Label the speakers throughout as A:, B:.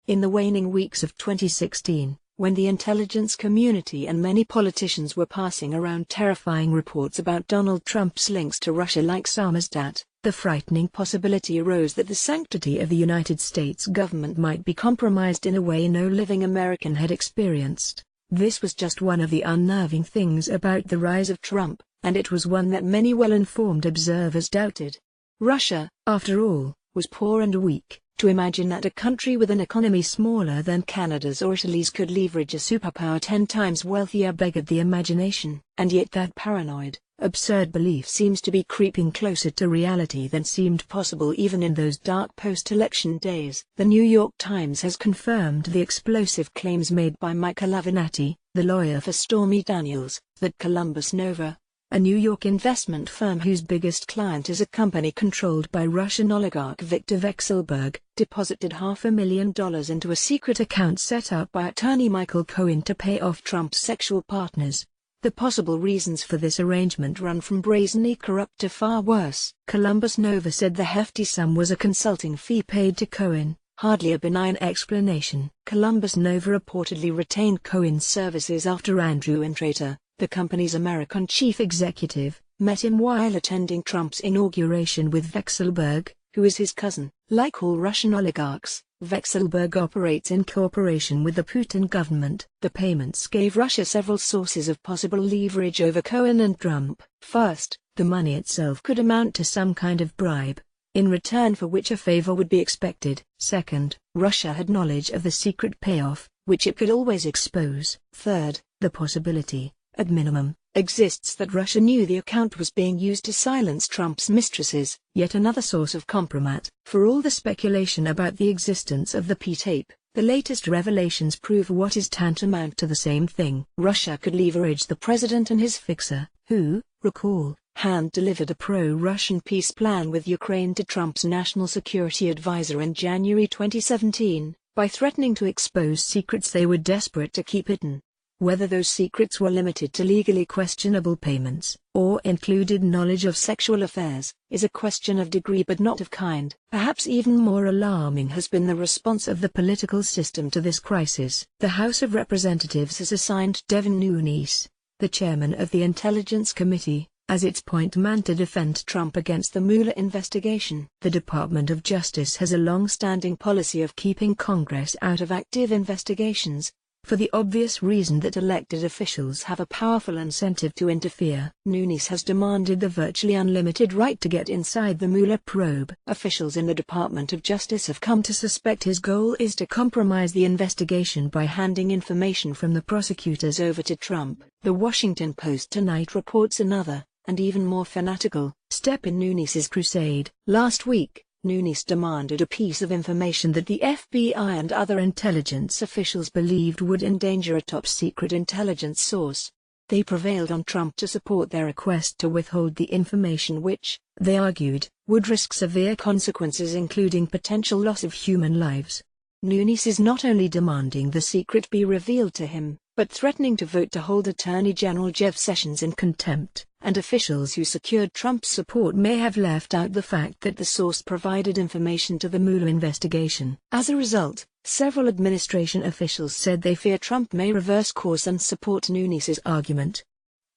A: In the waning weeks of 2016, when the intelligence community and many politicians were passing around terrifying reports about Donald Trump's links to Russia like Samizdat, the frightening possibility arose that the sanctity of the United States government might be compromised in a way no living American had experienced. This was just one of the unnerving things about the rise of Trump, and it was one that many well-informed observers doubted. Russia, after all, was poor and weak. To imagine that a country with an economy smaller than Canada's or Italy's could leverage a superpower 10 times wealthier beggared the imagination. And yet that paranoid, absurd belief seems to be creeping closer to reality than seemed possible even in those dark post-election days. The New York Times has confirmed the explosive claims made by Michael Avenatti, the lawyer for Stormy Daniels, that Columbus Nova, a New York investment firm whose biggest client is a company controlled by Russian oligarch Viktor Vekselberg, deposited $500,000 into a secret account set up by attorney Michael Cohen to pay off Trump's sexual partners. The possible reasons for this arrangement run from brazenly corrupt to far worse. Columbus Nova said the hefty sum was a consulting fee paid to Cohen, hardly a benign explanation. Columbus Nova reportedly retained Cohen's services after Andrew Intrater, the company's American chief executive, met him while attending Trump's inauguration with Vekselberg, who is his cousin. Like all Russian oligarchs, Vekselberg operates in cooperation with the Putin government. The payments gave Russia several sources of possible leverage over Cohen and Trump. First, the money itself could amount to some kind of bribe, in return for which a favor would be expected. Second, Russia had knowledge of the secret payoff, which it could always expose. Third, the possibility, at minimum, exists that Russia knew the account was being used to silence Trump's mistresses, yet another source of compromise. For all the speculation about the existence of the P-tape, the latest revelations prove what is tantamount to the same thing. Russia could leverage the president and his fixer, who, recall, hand-delivered a pro-Russian peace plan with Ukraine to Trump's national security advisor in January 2017, by threatening to expose secrets they were desperate to keep hidden. Whether those secrets were limited to legally questionable payments, or included knowledge of sexual affairs, is a question of degree but not of kind. Perhaps even more alarming has been the response of the political system to this crisis. The House of Representatives has assigned Devin Nunes, the chairman of the Intelligence Committee, as its point man to defend Trump against the Mueller investigation. The Department of Justice has a long-standing policy of keeping Congress out of active investigations, for the obvious reason that elected officials have a powerful incentive to interfere. Nunes has demanded the virtually unlimited right to get inside the Mueller probe. Officials in the Department of Justice have come to suspect his goal is to compromise the investigation by handing information from the prosecutors over to Trump. The Washington Post tonight reports another, and even more fanatical, step in Nunes's crusade. Last week, Nunes demanded a piece of information that the FBI and other intelligence officials believed would endanger a top-secret intelligence source. They prevailed on Trump to support their request to withhold the information which, they argued, would risk severe consequences including potential loss of human lives. Nunes is not only demanding the secret be revealed to him, but threatening to vote to hold Attorney General Jeff Sessions in contempt, and officials who secured Trump's support may have left out the fact that the source provided information to the Mueller investigation. As a result, several administration officials said they fear Trump may reverse course and support Nunes's argument.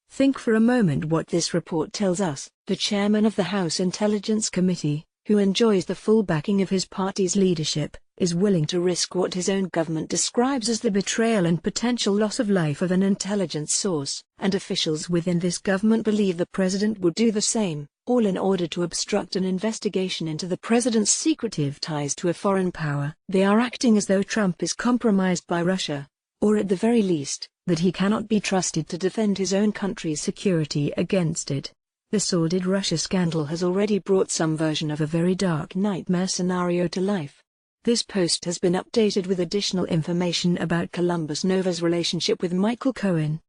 A: Think for a moment what this report tells us. The chairman of the House Intelligence Committee, who enjoys the full backing of his party's leadership, is willing to risk what his own government describes as the betrayal and potential loss of life of an intelligence source, and officials within this government believe the president would do the same, all in order to obstruct an investigation into the president's secretive ties to a foreign power. They are acting as though Trump is compromised by Russia, or at the very least, that he cannot be trusted to defend his own country's security against it. The sordid Russia scandal has already brought some version of a very dark nightmare scenario to life. This post has been updated with additional information about Columbus Nova's relationship with Michael Cohen.